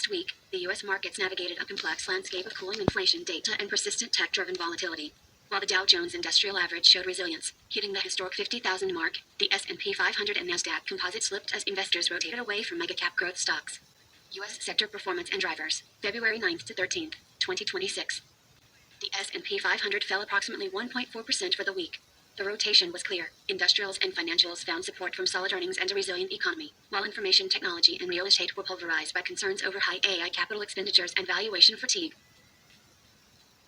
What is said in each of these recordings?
Last week, the U.S. markets navigated a complex landscape of cooling inflation data and persistent tech-driven volatility. While the Dow Jones Industrial Average showed resilience, hitting the historic 50,000 mark, the S&P 500 and NASDAQ composite slipped as investors rotated away from mega-cap growth stocks. U.S. sector performance and drivers, February 9th to 13th, 2026. The S&P 500 fell approximately 1.4% for the week. The rotation was clear. Industrials and financials found support from solid earnings and a resilient economy, while information technology and real estate were pulverized by concerns over high AI capital expenditures and valuation fatigue.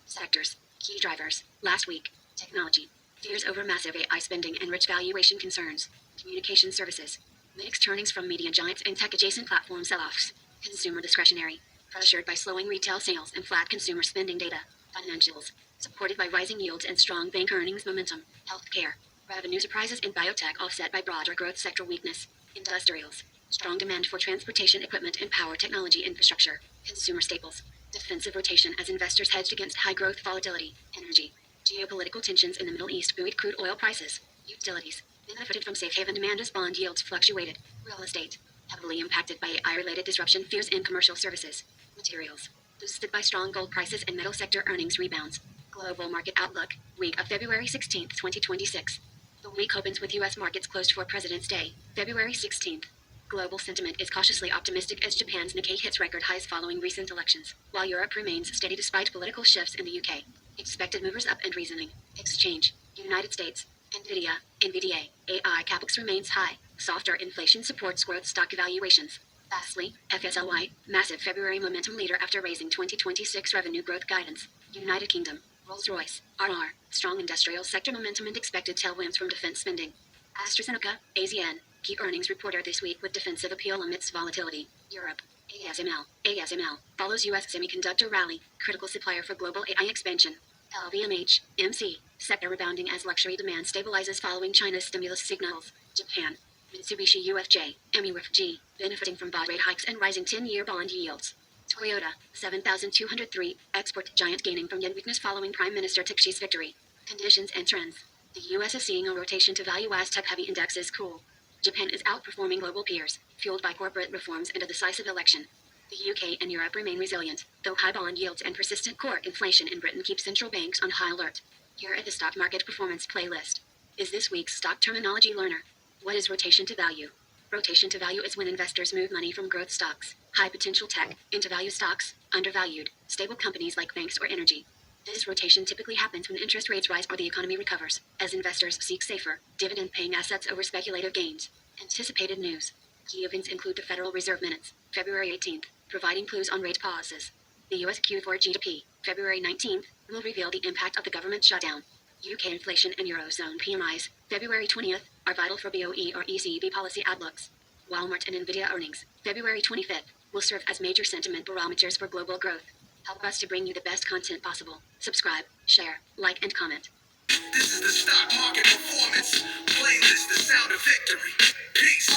Sectors. Key drivers. Last week. Technology. Fears over massive AI spending and rich valuation concerns. Communication services. Mixed earnings from media giants and tech-adjacent platform sell-offs. Consumer discretionary. Pressured by slowing retail sales and flat consumer spending data. Financials. Supported by rising yields and strong bank earnings momentum. Healthcare. Revenue surprises in biotech offset by broader growth sector weakness. Industrials. Strong demand for transportation equipment and power technology infrastructure. Consumer staples. Defensive rotation as investors hedged against high-growth volatility. Energy. Geopolitical tensions in the Middle East buoyed crude oil prices. Utilities. Benefited from safe haven demand as bond yields fluctuated. Real estate. Heavily impacted by AI-related disruption fears in commercial services. Materials. Boosted by strong gold prices and metal sector earnings rebounds. Global market outlook, week of February 16, 2026. The week opens with U.S. markets closed for President's Day, February 16th. Global sentiment is cautiously optimistic as Japan's Nikkei hits record highs following recent elections, while Europe remains steady despite political shifts in the UK. Expected movers up and reasoning. Exchange. United States. Nvidia. AI Capex remains high. Softer inflation supports growth stock evaluations. Lastly, FSLY, massive February momentum leader after raising 2026 revenue growth guidance. United Kingdom. Rolls-Royce, RR, strong industrial sector momentum and expected tailwinds from defense spending. Astrazeneca, AZN, key earnings reporter this week with defensive appeal amidst volatility. Europe, ASML, follows U.S. semiconductor rally, critical supplier for global AI expansion. LVMH, MC, sector rebounding as luxury demand stabilizes following China's stimulus signals. Japan, Mitsubishi UFJ, MUFG, benefiting from bond rate hikes and rising 10-year bond yields. Toyota, 7,203, export giant gaining from yen weakness following Prime Minister Takeshi's victory. Conditions and trends. The U.S. is seeing a rotation to value as tech-heavy indexes cool. Japan is outperforming global peers, fueled by corporate reforms and a decisive election. The UK and Europe remain resilient, though high bond yields and persistent core inflation in Britain keep central banks on high alert. Here at the Stock Market Performance playlist. Is this week's stock terminology learner? What is rotation to value? Rotation to value is when investors move money from growth stocks, high potential tech, into value stocks, undervalued, stable companies like banks or energy. This rotation typically happens when interest rates rise or the economy recovers, as investors seek safer, dividend-paying assets over speculative gains. Anticipated news. Key events include the Federal Reserve minutes, February 18th, providing clues on rate pauses. The U.S. Q4 GDP, February 19th, will reveal the impact of the government shutdown. UK inflation and Eurozone PMIs, February 20th, are vital for BOE or ECB policy outlooks. Walmart and Nvidia earnings, February 25th, will serve as major sentiment barometers for global growth. Help us to bring you the best content possible. Subscribe, share, like, and comment. This is the Stock Market Performance playlist, the sound of victory. Peace.